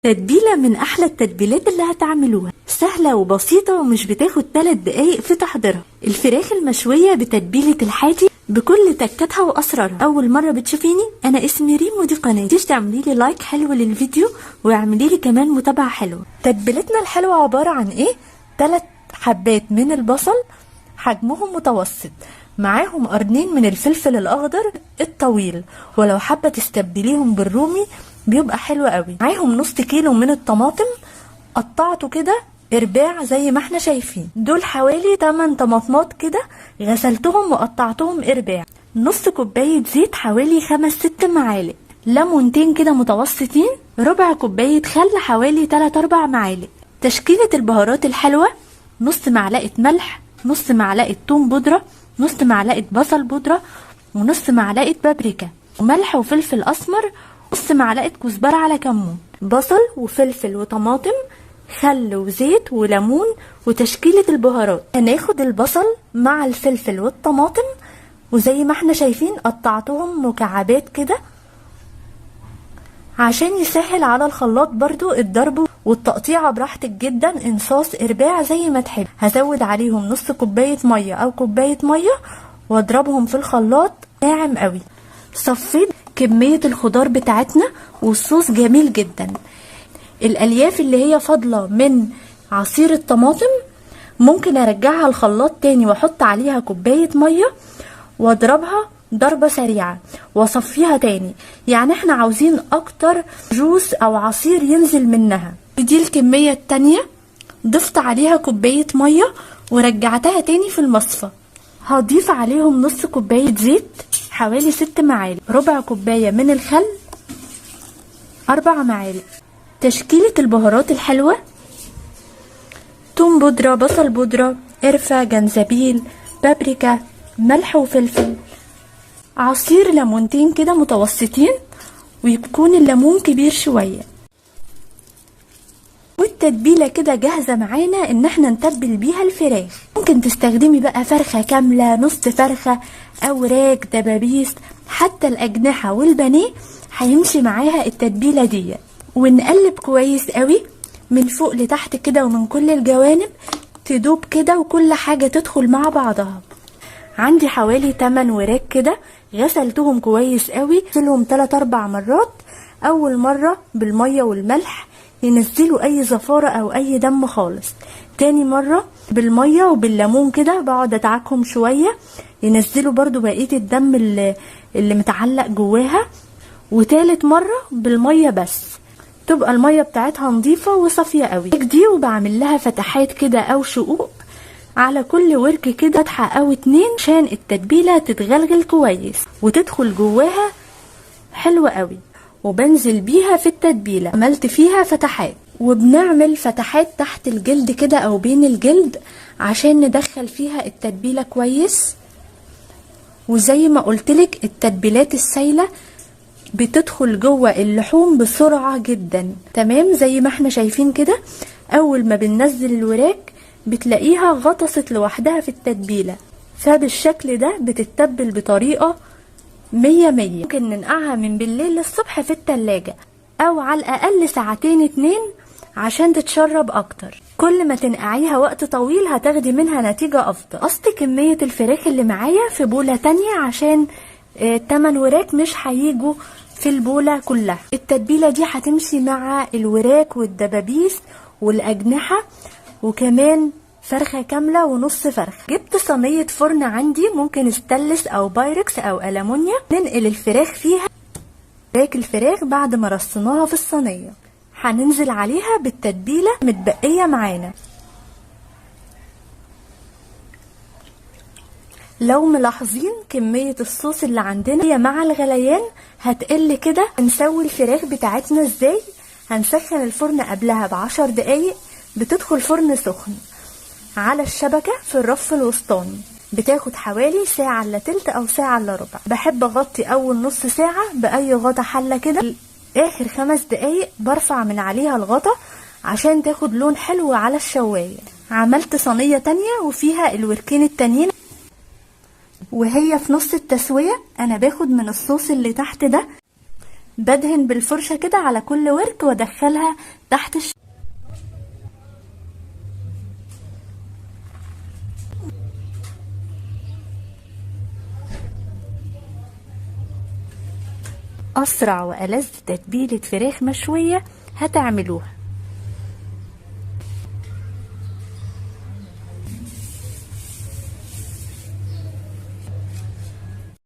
تتبيلة من أحلى التتبيلات اللي هتعملوها، سهلة وبسيطة ومش بتاخد 3 دقايق في تحضيرها. الفراخ المشوية بتتبيلة الحاتي بكل تكاتها وأسرارها. أول مرة بتشوفيني، أنا اسمي ريم ودي قناتي. متنسيش تعمليلي لايك حلو للفيديو واعمليلي كمان متابعة حلوة. تتبيلتنا الحلوة عبارة عن إيه؟ 3 حبات من البصل حجمهم متوسط، معاهم قرنين من الفلفل الأخضر الطويل، ولو حابة تستبدليهم بالرومي بيبقى حلو قوي. معاهم نص كيلو من الطماطم قطعته كده ارباع زي ما احنا شايفين. دول حوالي 8 طماطمات كده غسلتهم وقطعتهم ارباع. نص كوباية زيت حوالي 5-6 معالق. ليمونتين كده متوسطين. ربع كوباية خل حوالي 3-4 معالق. تشكيلة البهارات الحلوة: نص معلقة ملح، نص معلقة توم بودرة، نص معلقة بصل بودرة، ونص معلقة بابريكا، وملح وفلفل اسمر، نص معلقة كزبرة على كمون. بصل وفلفل وطماطم، خل وزيت وليمون. وتشكيلة البهارات: هناخد البصل مع الفلفل والطماطم وزي ما احنا شايفين قطعتهم مكعبات كده عشان يسهل على الخلاط برضو الضرب والتقطيعة براحتك جدا، انصاص ارباع زي ما تحب. هزود عليهم نص كوباية مية او كوباية مية واضربهم في الخلاط ناعم قوي. صفيت كمية الخضار بتاعتنا والصوص جميل جدا. الالياف اللي هي فاضلة من عصير الطماطم ممكن ارجعها الخلاط تاني واحط عليها كوباية مية واضربها ضربة سريعة واصفيها تاني. يعني احنا عاوزين اكتر جوس او عصير ينزل منها. دي الكمية التانية، ضفت عليها كوباية مية ورجعتها تاني في المصفى. هضيف عليهم نص كوباية زيت حوالي 6 معالق، ربع كوباية من الخل، 4 معالق. تشكيلة البهارات الحلوة: توم بودرة، بصل بودرة، قرفة، جنزبيل، بابريكا، ملح وفلفل، عصير ليمونتين كده متوسطين ويكون الليمون كبير شوية. والتتبيلة كده جاهزة معانا ان احنا نتبل بيها الفراخ. ممكن تستخدمي بقى فرخة كاملة، نص فرخة، اوراق، دبابيس، حتى الاجنحة والبانيه هيمشي معاها التتبيلة دي. ونقلب كويس قوي من فوق لتحت كده ومن كل الجوانب تدوب كده وكل حاجة تدخل مع بعضها. عندي حوالي 8 وراك كده غسلتهم كويس قوي، غسلهم 3-4 مرات. اول مرة بالمية والملح ينزلوا اي زفارة او اي دم خالص. تاني مرة بالمية وبالليمون كده بقعد ادعكهم شوية ينزلوا برضو بقية الدم اللي متعلق جواها. وتالت مرة بالمية بس، تبقى المية بتاعتها نظيفة وصافية قوي. دي وبعمل لها فتحات كده او شقوق على كل ورك كده، فتحة او 2 عشان التتبيلة تتغلغل كويس وتدخل جواها حلوة قوي. وبنزل بيها في التتبيلة، عملت فيها فتحات. وبنعمل فتحات تحت الجلد كده او بين الجلد عشان ندخل فيها التتبيلة كويس. وزي ما قلتلك التتبيلات السايلة بتدخل جوه اللحوم بسرعة جدا. تمام، زي ما احنا شايفين كده اول ما بننزل الوراك بتلاقيها غطست لوحدها في التتبيلة. فبالشكل ده بتتبل بطريقة 100. ممكن ننقعها من بالليل للصبح في التلاجة او على الاقل 2 ساعات عشان تتشرب اكتر. كل ما تنقعيها وقت طويل هتاخدي منها نتيجة افضل. قصت كمية الفراخ اللي معايا في بولة تانية عشان 8 وراك مش هيجوا في البولة كلها. التتبيلة دي هتمشي مع الوراك والدبابيس والاجنحة وكمان فرخة كاملة ونص فرخة. جبت صينية فرن عندي، ممكن ستانلس او بايركس او ألمونيا. ننقل الفراخ فيها. وراك الفراخ بعد ما رصيناها في الصينية هننزل عليها بالتتبيلة متبقية معانا. لو ملاحظين كمية الصوص اللي عندنا هي مع الغليان هتقل كده. هنسوي الفراخ بتاعتنا ازاي؟ هنسخن الفرن قبلها ب10 دقايق. بتدخل فرن سخن على الشبكة في الرف الوسطاني، بتاخد حوالي 1 ساعة الا تلت او 1 ساعة الا ربع. بحب اغطي اول نص ساعة باي غطا حلة كده. اخر 5 دقايق برفع من عليها الغطا عشان تاخد لون حلو على الشواية. عملت صينية تانية وفيها الوركين التانيين، وهي في نص التسوية انا باخد من الصوص اللي تحت ده بدهن بالفرشة كده على كل ورك وادخلها تحت أسرع وألذ تتبيلة فراخ مشوية هتعملوها.